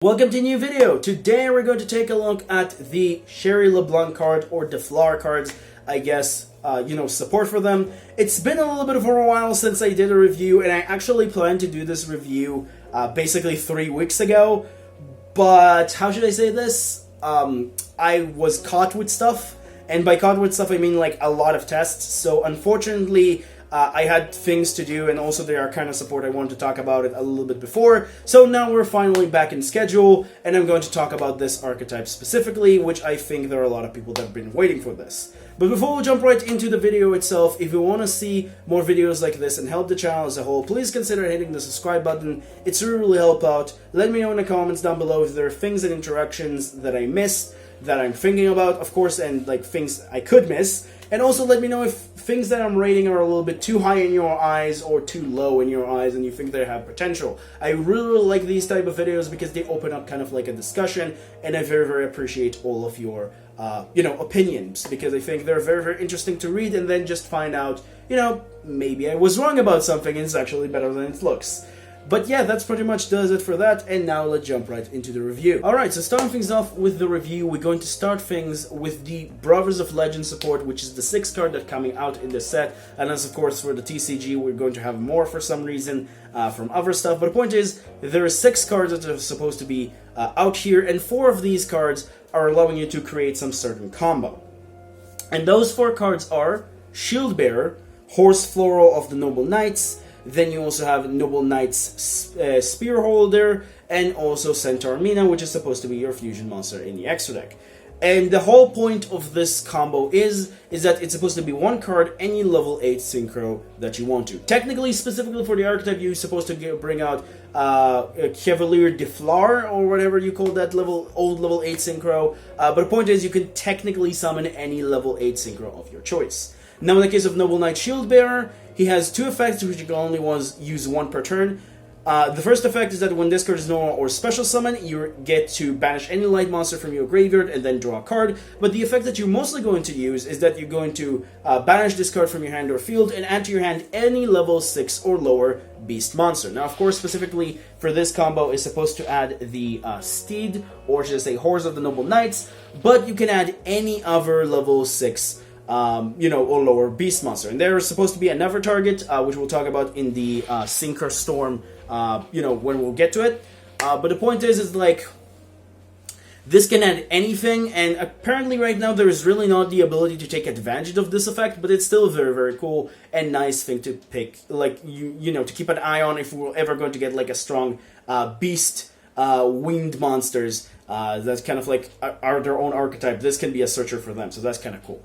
Welcome to a new video. Today we're going to take a look at the Sherry Lablanc card, or the Fleur cards, I guess, support for them. It's been a little bit of a while since I did a review, and I actually planned to do this review basically 3 weeks ago, but how should I say this? I was caught with stuff, and by caught with stuff I mean like a lot of tests, so unfortunately I had things to do, and also there are kind of support. I wanted to talk about it a little bit before, so now we're finally back in schedule, and I'm going to talk about this archetype specifically, which I think there are a lot of people that have been waiting for this. But before we jump right into the video itself, if you want to see more videos like this and help the channel as a whole, please consider hitting the subscribe button. It's really help out. Let me know in the comments down below if there are things and interactions that I missed, that I'm thinking about, of course, and like things I could miss. And also let me know if things that I'm rating are a little bit too high in your eyes or too low in your eyes and you think they have potential. I really like these type of videos because they open up kind of like a discussion, and I very appreciate all of your opinions, because I think they're very interesting to read and then just find out, maybe I was wrong about something and it's actually better than it looks. But yeah, that's pretty much does it for that, and now let's jump right into the review. Alright, so starting things off with the review, we're going to start things with the Brothers of Legend support, which is the 6th card that's coming out in the set, and as of course for the TCG we're going to have more for some reason from other stuff, but the point is, there are 6 cards that are supposed to be out here, and 4 of these cards are allowing you to create some certain combo. And those 4 cards are Shield Bearer, Horse Floral of the Noble Knights, then you also have Noble Knight's Spear Holder, and also Centaur Mina, which is supposed to be your fusion monster in the extra deck. And the whole point of this combo is that it's supposed to be 1 card, any level 8 synchro that you want to. Technically, specifically for the archetype, you're supposed to bring out Cavalier de Fleur, or whatever you call that old level 8 synchro. But the point is, you can technically summon any level 8 synchro of your choice. Now, in the case of Noble Knight Shield Bearer, he has 2 effects, which you can only use 1 per turn. The first effect is that when this card is normal or special summon, you get to banish any light monster from your graveyard and then draw a card. But the effect that you're mostly going to use is that you're going to banish this card from your hand or field and add to your hand any level 6 or lower beast monster. Now, of course, specifically for this combo is supposed to add the steed, or should I say Horse of the Noble Knights, but you can add any other level 6 or lower beast monster. And there's supposed to be another target, which we'll talk about in the Synchro Storm, when we'll get to it. But the point is like, this can add anything, and apparently right now there is really not the ability to take advantage of this effect, but it's still a very cool and nice thing to pick, like, to keep an eye on if we're ever going to get like a strong beast winged monsters that's kind of like are their own archetype. This can be a searcher for them, so that's kind of cool.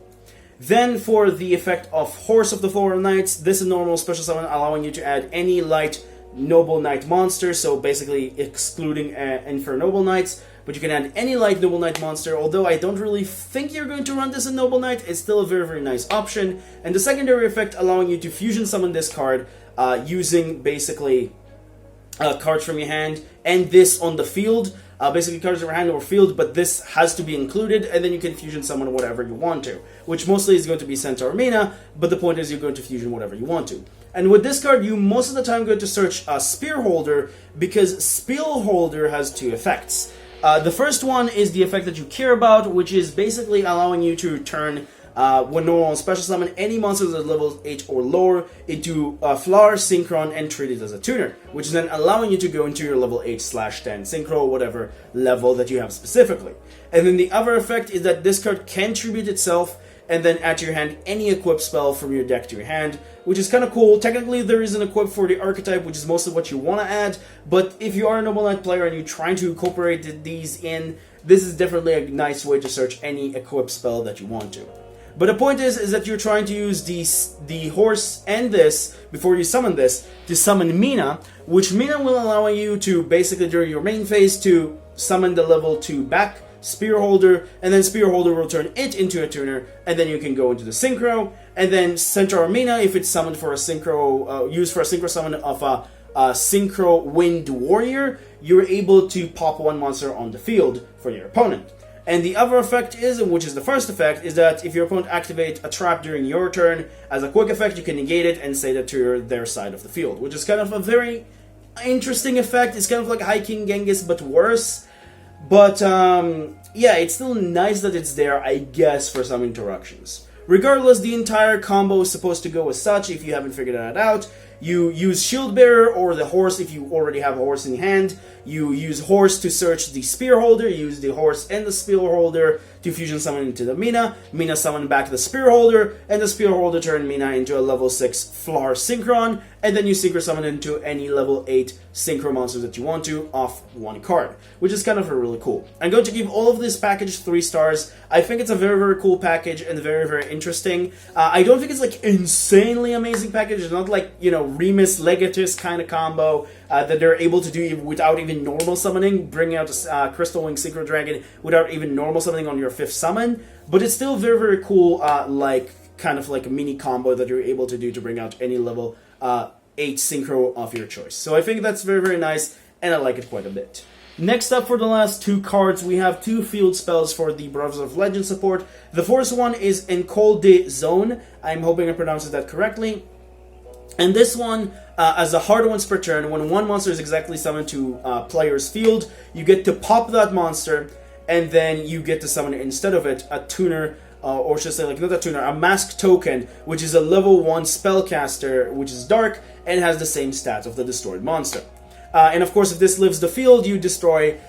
Then for the effect of Horse of the Floral Knights, this is normal special summon, allowing you to add any light Noble Knight monster, so basically excluding Infernoble Knights, but you can add any light Noble Knight monster, although I don't really think you're going to run this in Noble Knight. It's still a very nice option. And the secondary effect allowing you to fusion summon this card using basically cards from your hand and this on the field. Basically cards in your hand or field, but this has to be included, and then you can fusion summon whatever you want to, which mostly is going to be Centaur Mina, but the point is you're going to fusion whatever you want to. And with this card, you most of the time go to search a Spear Holder, because Spear Holder has 2 effects. The first one is the effect that you care about, which is basically allowing you to turn when normal and special summon any monsters at level 8 or lower into Fleur, Synchron, and treat it as a tuner, which is then allowing you to go into your level 8/10 Synchro, whatever level that you have specifically. And then the other effect is that this card can tribute itself and then add to your hand any equip spell from your deck to your hand, which is kind of cool. Technically, there is an equip for the archetype, which is mostly what you want to add, but if you are a Noble Knight player and you're trying to incorporate these in, this is definitely a nice way to search any equip spell that you want to. But the point is that you're trying to use the horse and this, before you summon this, to summon Mina, which Mina will allow you to basically during your main phase to summon the level 2 back Spear Holder, and then Spear Holder will turn it into a tuner, and then you can go into the Synchro, and then Centaur Mina, if it's summoned for a Synchro, used for a Synchro summon of a Synchro Wind Warrior, you're able to pop 1 monster on the field for your opponent. And the other effect is, which is the first effect, is that if your opponent activates a trap during your turn, as a quick effect, you can negate it and say that to their side of the field, which is kind of a very interesting effect. It's kind of like High King Genghis, but worse. But, yeah, it's still nice that it's there, I guess, for some interactions. Regardless, the entire combo is supposed to go as such, if you haven't figured that out. You use Shield Bearer or the Horse if you already have a horse in hand. You use Horse to search the Spear Holder. You use the Horse and the Spear Holder to fusion summon into the Mina. Mina summon back the Spear Holder, and the Spear Holder turn Mina into a level 6 Fleur synchron, and then you synchro summon into any level 8 synchro monsters that you want to off one card, which is kind of really cool. I'm going to give all of this package 3 stars. I think it's a very, very cool package and very, very interesting. I don't think it's like insanely amazing package. It's not like, you know, Remus Legatus kind of combo that they're able to do without even normal summoning, bringing out a Crystal Wing Synchro Dragon without even normal summoning on your 5th summon, but it's still very, very cool, like kind of like a mini combo that you're able to do to bring out any level 8 synchro of your choice. So I think that's very, very nice, and I like it quite a bit. Next up, for the last 2 cards, we have 2 field spells for the Brothers of Legend support. The first one is Ecole de Zone. I'm hoping I pronounced that correctly. And this one, as a hard once per turn, when one monster is exactly summoned to player's field, you get to pop that monster, and then you get to summon instead of it a tuner, or should I say, like, not a tuner, a mask token, which is a level 1 spellcaster, which is dark, and has the same stats of the destroyed monster. And of course, if this leaves the field, you destroy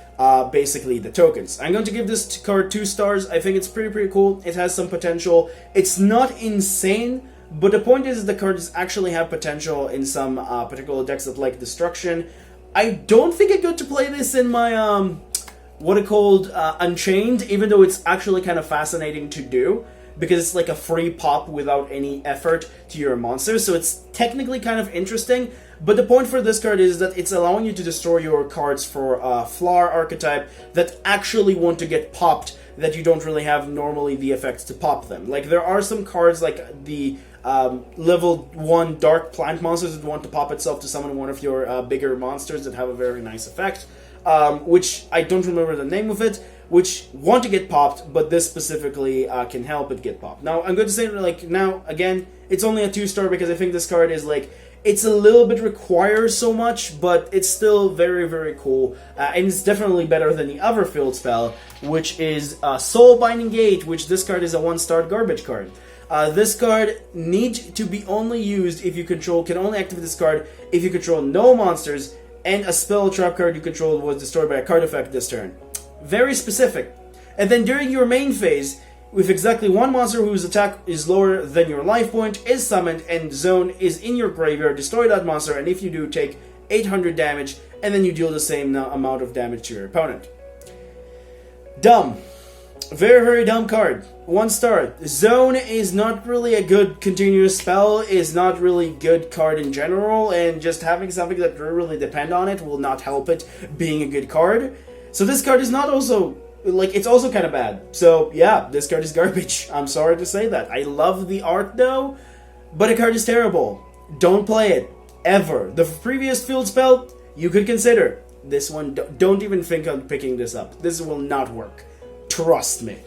basically the tokens. I'm going to give this card 2 stars. I think it's pretty cool. It has some potential. It's not insane, but the point is the cards actually have potential in some particular decks that like destruction. I don't think I'm going to play this in my what it called Unchained, even though it's actually kind of fascinating to do, because it's like a free pop without any effort to your monster, so it's technically kind of interesting. But the point for this card is that it's allowing you to destroy your cards for Fleur archetype that actually want to get popped, that you don't really have normally the effects to pop them. Like, there are some cards like the level 1 dark plant monsters that want to pop itself to summon one of your bigger monsters that have a very nice effect, which I don't remember the name of it, which want to get popped, but this specifically can help it get popped. Now, I'm going to say, like, now, again, it's only a 2-star because I think this card is, like, it's a little bit requires so much, but it's still very, very cool, and it's definitely better than the other field spell, which is Soul Binding Gate, which this card is a 1-star garbage card. This card needs to be only used if you control, can only activate this card if you control no monsters, and a spell trap card you control was destroyed by a card effect this turn. Very specific. And then during your main phase, if exactly one monster whose attack is lower than your life point is summoned and zone is in your graveyard, destroy that monster, and if you do, take 800 damage, and then you deal the same amount of damage to your opponent. Dumb. Very, very dumb card. 1-star. Zone is not really a good continuous spell, is not really good card in general, and just having something that really depend on it will not help it being a good card. So this card is not also, like, it's also kind of bad. So yeah, this card is garbage. I'm sorry to say that. I love the art though, but the card is terrible. Don't play it. Ever. The previous field spell, you could consider. This one, don't even think of picking this up. This will not work. Trust me.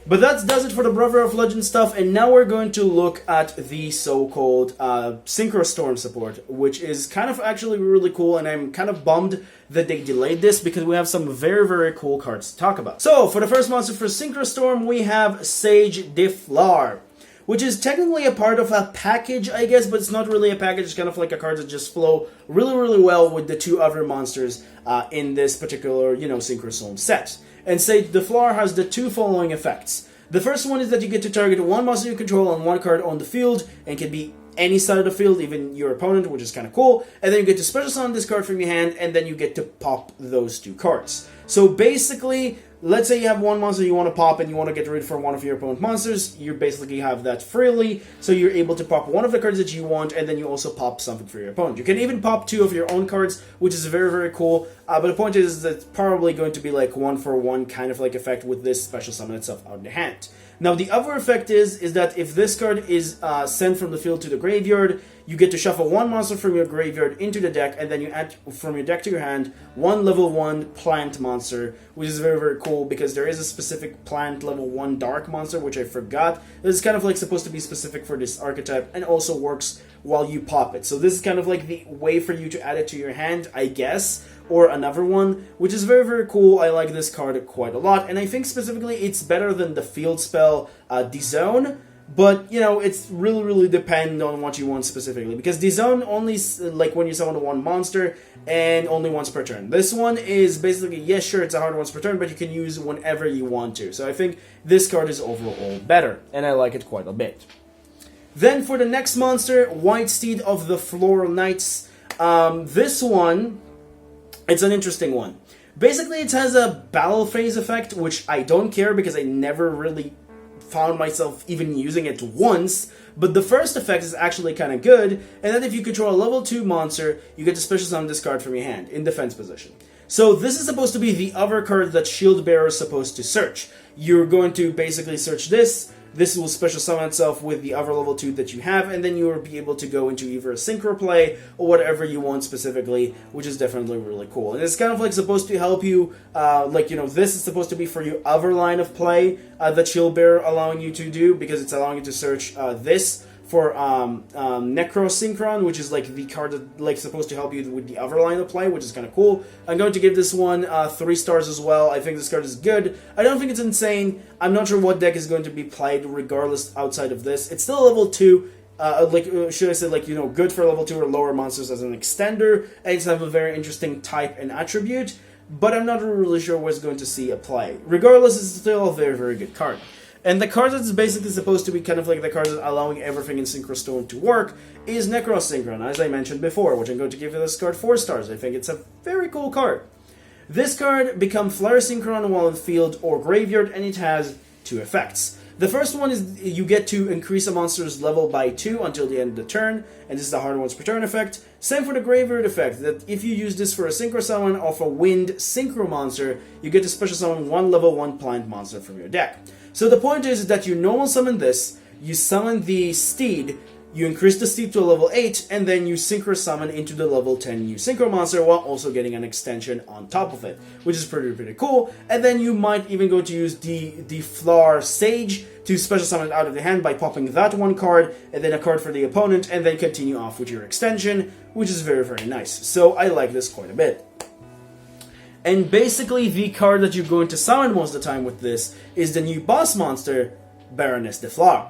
But that does it for the Brother of Legend stuff, and now we're going to look at the so-called Synchro Storm support, which is kind of actually really cool, and I'm kind of bummed that they delayed this because we have some very, very cool cards to talk about. So, for the first monster for Synchro Storm, we have Sage de Fleur, which is technically a part of a package, I guess, but it's not really a package. It's kind of like a card that just flow really, really well with the 2 other monsters in this particular, Synchro Storm set. And Sage de Fleur has the 2 following effects. The first one is that you get to target one monster you control on one card on the field, and can be any side of the field, even your opponent, which is kind of cool. And then you get to special summon this card from your hand, and then you get to pop those 2 cards. So basically, let's say you have one monster you want to pop and you want to get rid for one of your opponent monsters, you basically have that freely, so you're able to pop one of the cards that you want, and then you also pop something for your opponent. You can even pop 2 of your own cards, which is very, very cool, but the point is that it's probably going to be like 1-for-1 kind of like effect with this special summon itself out of the hand. Now the other effect is that if this card is sent from the field to the graveyard, you get to shuffle one monster from your graveyard into the deck, and then you add from your deck to your hand one level 1 plant monster, which is very, very cool because there is a specific plant level 1 dark monster, which I forgot. This is kind of like supposed to be specific for this archetype and also works while you pop it. So this is kind of like the way for you to add it to your hand, I guess, or another one, which is very, very cool. I like this card quite a lot, and I think specifically it's better than the field spell Dezone. But, you know, it's really, really depend on what you want specifically. Because Dezone only, like, when you summon one monster, and only once per turn. This one is basically, yes, sure, it's a hard once per turn, but you can use whenever you want to. So I think this card is overall better, and I like it quite a bit. Then for the next monster, White Steed of the Fleur Knights. This one, it's an interesting one. Basically, it has a battle phase effect, which I don't care because I never really found myself even using it once, but the first effect is actually kind of good, and then if you control a level 2 monster, you get to special summon this card from your hand, in defense position. So this is supposed to be the other card that Shield Bearer is supposed to search. You're going to basically search this will special summon itself with the other level 2 that you have, and then you will be able to go into either a synchro play or whatever you want specifically, which is definitely really cool. And it's kind of like supposed to help you, like, you know, this is supposed to be for your other line of play that Shield Bearer allowing you to do, because it's allowing you to search this for Necro Synchron, which is like the card that like supposed to help you with the other line of play, which is kind of cool. I'm going to give this one 3 stars as well. I think this card is good. I don't think it's insane. I'm not sure what deck is going to be played regardless outside of this. It's still level 2. Should I say, like, you know, good for level 2 or lower monsters as an extender. And it's have a very interesting type and attribute, but I'm not really sure what's going to see a play. Regardless, it's still a very, very good card. And the card that's basically supposed to be kind of like the card that's allowing everything in Synchro Storm to work is Necro Synchron, as I mentioned before, which I'm going to give this card 4 stars. I think it's a very cool card. This card becomes Fleur Synchron while in field or graveyard, and it has 2 effects. The first one is you get to increase a monster's level by 2 until the end of the turn, and this is the hard once per turn effect. Same for the graveyard effect, that if you use this for a synchro summon of a wind synchro monster, you get to special summon 1 level 1 plant monster from your deck. So the point is that you normal summon this, you summon the steed, you increase the steed to a level 8, and then you synchro summon into the level 10 new synchro monster while also getting an extension on top of it, which is pretty cool. And then you might even go to use the Fleur Sage to special summon it out of the hand by popping that one card, and then a card for the opponent, and then continue off with your extension, which is very nice. So I like this quite a bit. And basically the card that you're going to summon most of the time with this is the new boss monster, Baroness de Fleur.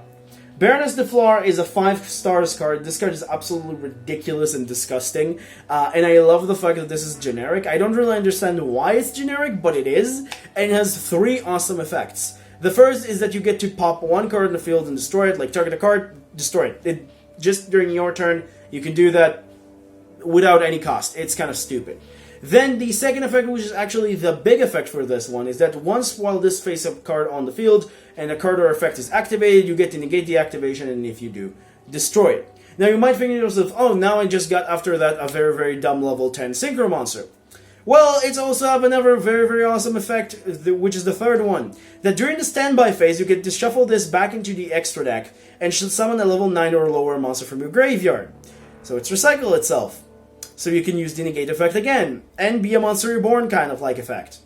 Baroness de Fleur is a 5 stars card. This card is absolutely ridiculous and disgusting, and I love the fact that this is generic. I don't really understand why it's generic, but it is, and it has 3 awesome effects. The first is that you get to pop 1 card in the field and destroy it, like target a card, destroy it. Just during your turn, you can do that without any cost. It's kind of stupid. Then the second effect, which is actually the big effect for this one, is that once while this face-up card on the field and a card or effect is activated, you get to negate the activation, and if you do, destroy it. Now you might think to yourself, oh, now I just got after that a very dumb level 10 synchro monster. Well, it's also have another very awesome effect, which is the third one. That during the standby phase, you get to shuffle this back into the extra deck and should summon a level 9 or lower monster from your graveyard. So it's recycle itself. So you can use the negate effect again, and be a Monster Reborn kind of like effect.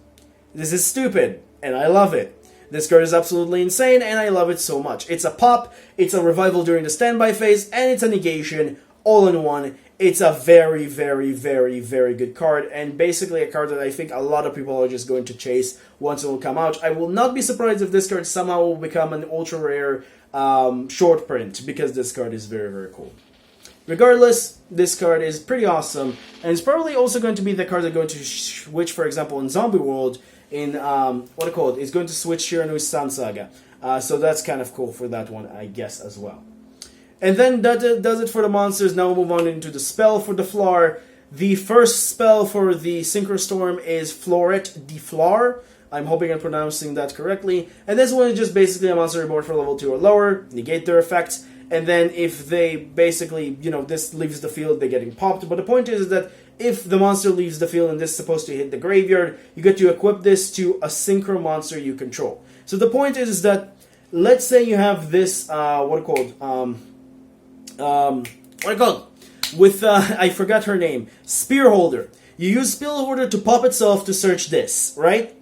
This is stupid, and I love it. This card is absolutely insane, and I love it so much. It's a pop, it's a revival during the standby phase, and it's a negation, all in one. It's a very good card, and basically a card that I think a lot of people are just going to chase once it will come out. I will not be surprised if this card somehow will become an ultra rare short print, because this card is very cool. Regardless, this card is pretty awesome, and it's probably also going to be the card that's going to switch, for example, in Zombie World, in, Ecole, it's going to switch Shiranu's Sun Saga. So that's kind of cool for that one, I guess, as well. And then that does it for the monsters. Now we'll move on into the spell for the Fleur. The first spell for the Synchro Storm is Fleuret de Fleur. I'm hoping I'm pronouncing that correctly. And this one is just basically a monster reborn for level 2 or lower, negate their effects. And then if they basically, this leaves the field, they're getting popped. But the point is that if the monster leaves the field and this is supposed to hit the graveyard, you get to equip this to a synchro monster you control. So the point is that, let's say you have this, what I call it? With, I forgot her name, Spear Holder. You use Spear Holder to pop itself to search this, right?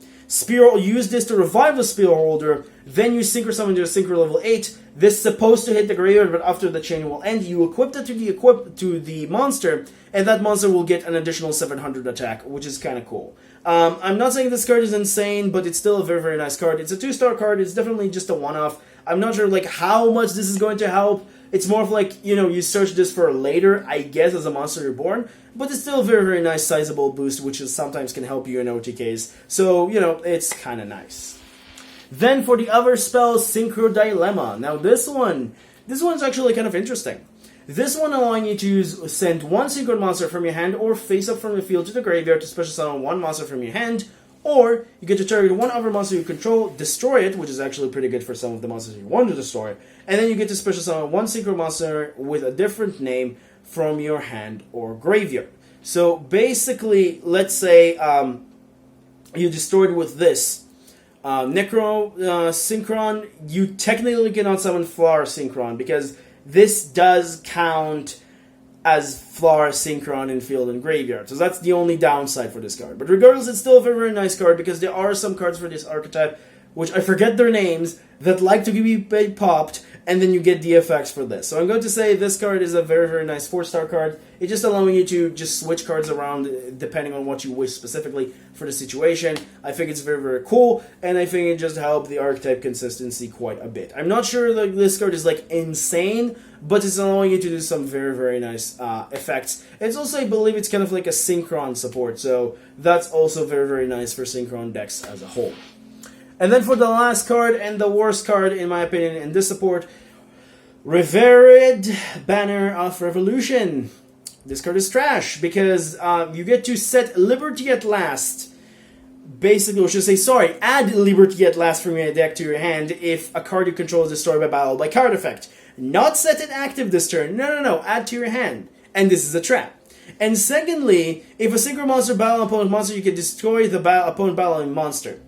Use this to revive the Spear Holder, then you synchro summon to a synchro level 8. This is supposed to hit the graveyard, but after the chain will end, you equip it to the monster, and that monster will get an additional 700 attack, which is kind of cool. I'm not saying this card is insane, but it's still a very, very nice card. It's a 2-star card. It's definitely just a one-off. I'm not sure like how much this is going to help. It's more of like, you know, you search this for later, I guess, as a Monster Reborn, but it's still a very, very nice sizable boost, which is sometimes can help you in OTKs. So, you know, it's kind of nice. Then for the other spell, Synchro Dilemma. Now this one's actually kind of interesting. This one allowing you to send one synchron monster from your hand or face up from the field to the graveyard to special summon one monster from your hand, or you get to target one other monster you control, destroy it, which is actually pretty good for some of the monsters you want to destroy, and then you get to special summon one synchro monster with a different name from your hand or graveyard. So basically, let's say you destroyed with this Necro synchron, you technically cannot summon Fleur synchron because this does count as Fleur synchron in field and graveyard. So that's the only downside for this card. But regardless, it's still a very, very nice card because there are some cards for this archetype, which I forget their names, that like to be popped, and then you get the effects for this. So I'm going to say this card is a very, very nice 4-star card. It's just allowing you to just switch cards around depending on what you wish specifically for the situation. I think it's very, very cool, and I think it just helped the archetype consistency quite a bit. I'm not sure that this card is like insane, but it's allowing you to do some very, very nice effects. It's also, I believe, it's kind of like a synchron support, so that's also very, very nice for synchron decks as a whole. And then for the last card, and the worst card, in my opinion, in this support, Revered Banner of Revolution. This card is trash, because you get to set Liberty at Last. Basically, or should I say, sorry, add Liberty at Last from your deck to your hand if a card you control is destroyed by battle by card effect. Not set it active this turn. No, add to your hand. And this is a trap. And secondly, if a synchro monster battle opponent monster, you can destroy the opponent battling monster.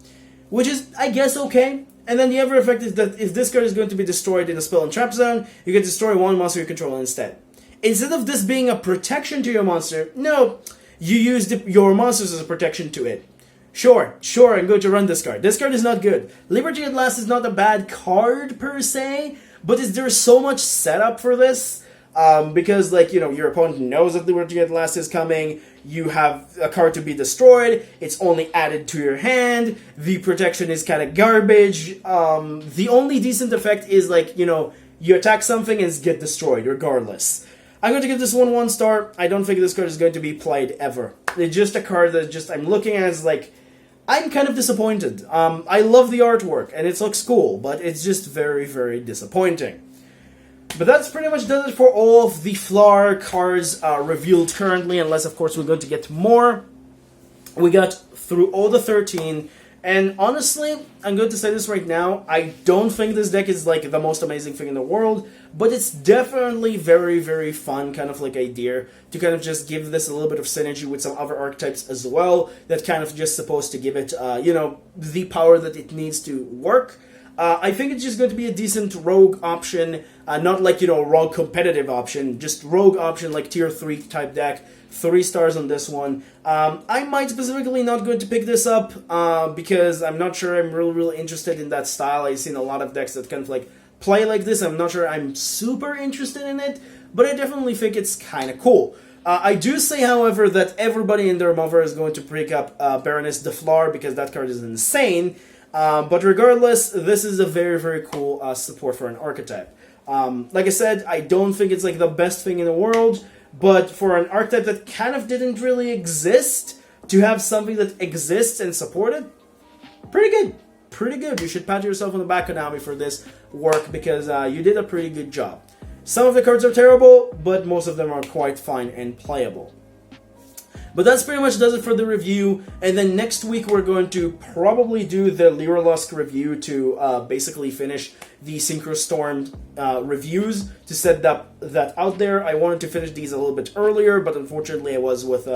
Which is, I guess, okay. And then the other effect is that if this card is going to be destroyed in a spell and trap zone, you can destroy one monster you control instead. Instead of this being a protection to your monster, no, you use your monsters as a protection to it. Sure, I'm going to run this card. This card is not good. Liberty at Last is not a bad card per se, but there's so much setup for this. Because, like, you know, your opponent knows that Liberty at Last is coming, you have a card to be destroyed, it's only added to your hand, the protection is kind of garbage, the only decent effect is, like, you know, you attack something and get destroyed, regardless. I'm going to give this one 1 star. I don't think this card is going to be played ever. It's just a card that just I'm looking at as, like, I'm kind of disappointed. I love the artwork, and it looks cool, but it's just very, very disappointing. But that's pretty much does it for all of the Fleur cards revealed currently, unless, of course, we're going to get more. We got through all the 13, and honestly, I'm going to say this right now, I don't think this deck is, like, the most amazing thing in the world, but it's definitely very, very fun kind of, like, idea to kind of just give this a little bit of synergy with some other archetypes as well, that kind of just supposed to give it, you know, the power that it needs to work. I think it's just going to be a decent rogue option, not like, you know, rogue competitive option, just rogue option like tier 3 type deck, 3 stars on this one. I might specifically not going to pick this up, because I'm not sure I'm really interested in that style. I've seen a lot of decks that kind of like play like this. I'm not sure I'm super interested in it, but I definitely think it's kind of cool. I do say, however, that everybody in their mother is going to pick up Baroness de Fleur, because that card is insane. But regardless, this is a very, very cool support for an archetype. Like I said, I don't think it's like the best thing in the world, but for an archetype that kind of didn't really exist, to have something that exists and supported, pretty good. Pretty good. You should pat yourself on the back, Konami, for this work, because you did a pretty good job. Some of the cards are terrible, but most of them are quite fine and playable. But that's pretty much does it for the review, and then next week we're going to probably do the Lyrilusk review to basically finish the Synchro Storm reviews to set that out there. I wanted to finish these a little bit earlier, but unfortunately I was with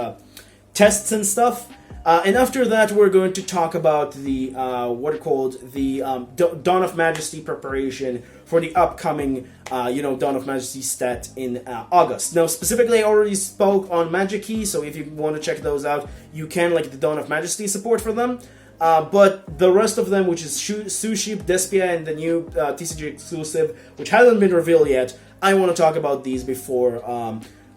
tests and stuff. And after that, we're going to talk about the Dawn of Majesty preparation for the upcoming Dawn of Majesty stat in August. Now, specifically, I already spoke on Magic Key, so if you want to check those out, you can, like the Dawn of Majesty support for them. But the rest of them, which is Sushi, Despia, and the new TCG exclusive, which hasn't been revealed yet, I want to talk about these before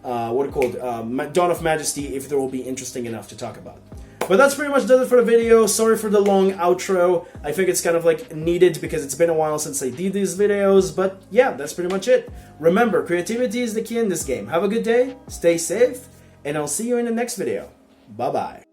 Dawn of Majesty, if they will be interesting enough to talk about. But that's pretty much does it for the video. Sorry for the long outro. I think it's kind of like needed because it's been a while since I did these videos. But yeah, that's pretty much it. Remember, creativity is the key in this game. Have a good day, stay safe, and I'll see you in the next video. Bye-bye.